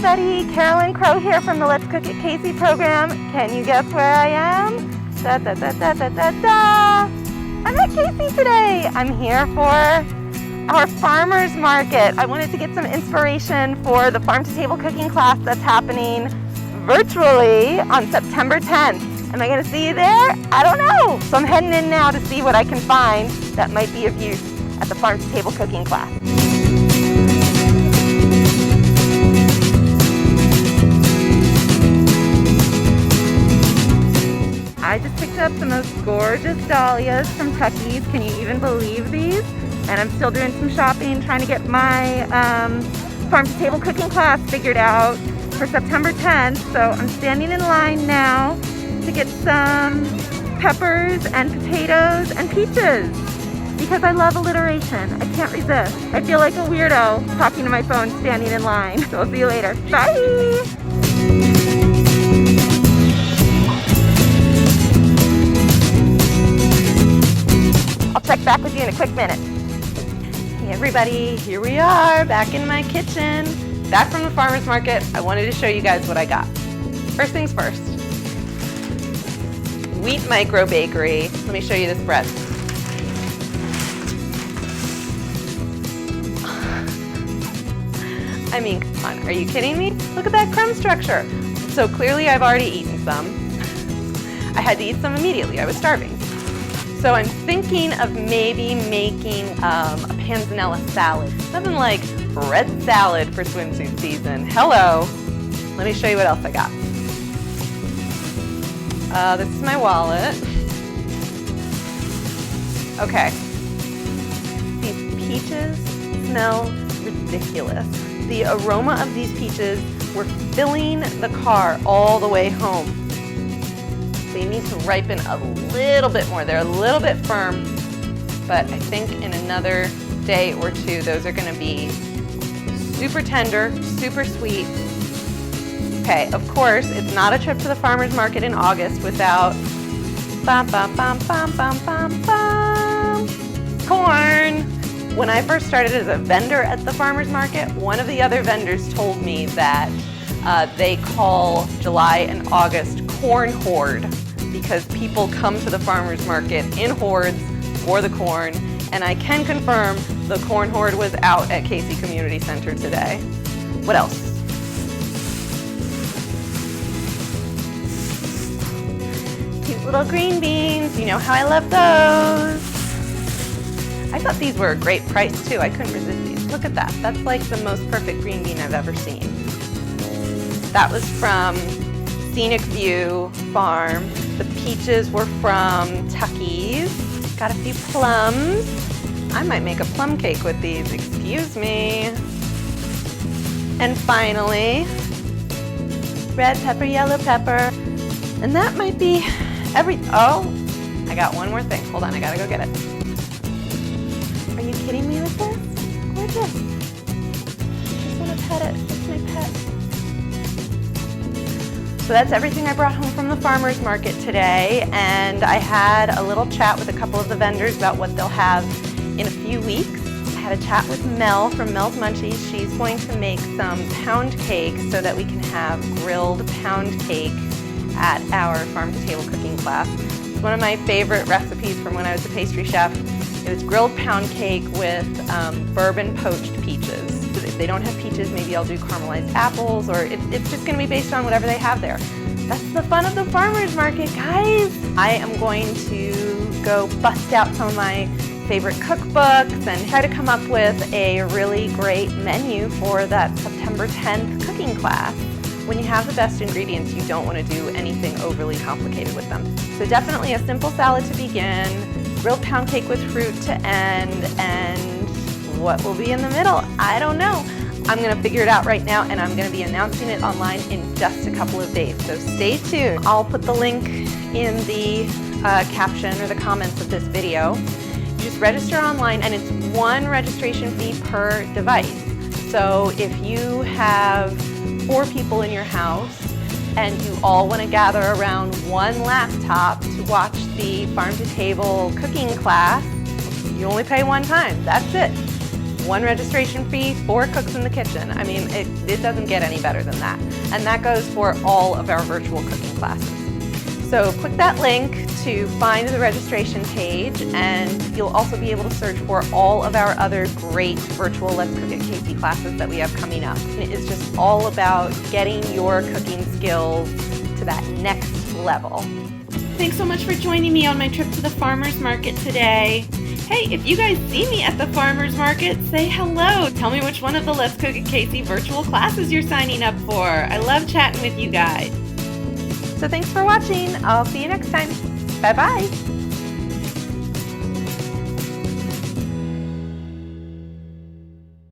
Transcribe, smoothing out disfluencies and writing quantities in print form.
everybody, Carolyn Crow here from the Let's Cook at Casey program. Can you guess where I am? Da, da, da, da, da, da, da. I'm at Casey today. I'm here for our farmers market. I wanted to get some inspiration for the farm to table cooking class that's happening virtually on September 10th. Am I gonna see you there? I don't know. So I'm heading in now to see what I can find that might be of use at the farm to table cooking class. I just picked up the most gorgeous dahlias from Tucky's. Can you even believe these? And I'm still doing some shopping, trying to get my farm to table cooking class figured out for September 10th. So I'm standing in line now to get some peppers and potatoes and peaches because I love alliteration. I can't resist. I feel like a weirdo talking to my phone standing in line. So I'll see you later. Bye! I'll check back with you in a quick minute. Hey everybody, here we are back in my kitchen. Back from the farmer's market. I wanted to show you guys what I got. First things first. Wheat Micro Bakery. Let me show you this bread. I mean, come on, are you kidding me? Look at that crumb structure. So clearly I've already eaten some. I had to eat some immediately, I was starving. So I'm thinking of maybe making a panzanella salad. Nothing like bread salad for swimsuit season. Hello. Let me show you what else I got. This is my wallet. Okay. These peaches smell ridiculous. The aroma of these peaches were filling the car all the way home. They need to ripen a little bit more. They're a little bit firm, but I think in another day or two, those are gonna be super tender, super sweet. Okay, of course, it's not a trip to the farmer's market in August without bum, bum, bum, bum, bum, bum, bum, corn. When I first started as a vendor at the farmer's market, one of the other vendors told me that they call July and August corn hoard because people come to the farmer's market in hordes for the corn, and I can confirm the corn hoard was out at Casey Community Center today. What else? Cute little green beans, you know how I love those. I thought these were a great price too, I couldn't resist these. Look at that, that's like the most perfect green bean I've ever seen. That was from Scenic View Farm. The peaches were from Tucky's. Got a few plums. I might make a plum cake with these, excuse me. And finally, red pepper, yellow pepper. And that might be oh, I got one more thing. Hold on, I gotta go get it. Are you kidding me with this? Gorgeous. I just wanna pet it, it's my pet. So that's everything I brought home from the farmer's market today, and I had a little chat with a couple of the vendors about what they'll have in a few weeks. I had a chat with Mel from Mel's Munchies. She's going to make some pound cake so that we can have grilled pound cake at our farm to table cooking class. It's one of my favorite recipes from when I was a pastry chef. It was grilled pound cake with bourbon poached peaches. If they don't have peaches, maybe I'll do caramelized apples, or it's just gonna be based on whatever they have there. That's the fun of the farmer's market, guys. I am going to go bust out some of my favorite cookbooks and try to come up with a really great menu for that September 10th cooking class. When you have the best ingredients, you don't want to do anything overly complicated with them. So definitely a simple salad to begin, grilled pound cake with fruit to end, and what will be in the middle? I don't know. I'm gonna figure it out right now, and I'm gonna be announcing it online in just a couple of days, so stay tuned. I'll put the link in the caption or the comments of this video. You just register online, and it's one registration fee per device. So if you have 4 people in your house and you all want to gather around one laptop to watch the farm to table cooking class, you only pay one time. That's it. 1 registration fee, 4 cooks in the kitchen. I mean, it doesn't get any better than that. And that goes for all of our virtual cooking classes. So click that link to find the registration page, and you'll also be able to search for all of our other great virtual Let's Cook at Casey classes that we have coming up. It is just all about getting your cooking skills to that next level. Thanks so much for joining me on my trip to the farmer's market today. Hey, if you guys see me at the farmer's market, say hello. Tell me which one of the Let's Cook at Casey virtual classes you're signing up for. I love chatting with you guys. So thanks for watching. I'll see you next time. Bye-bye.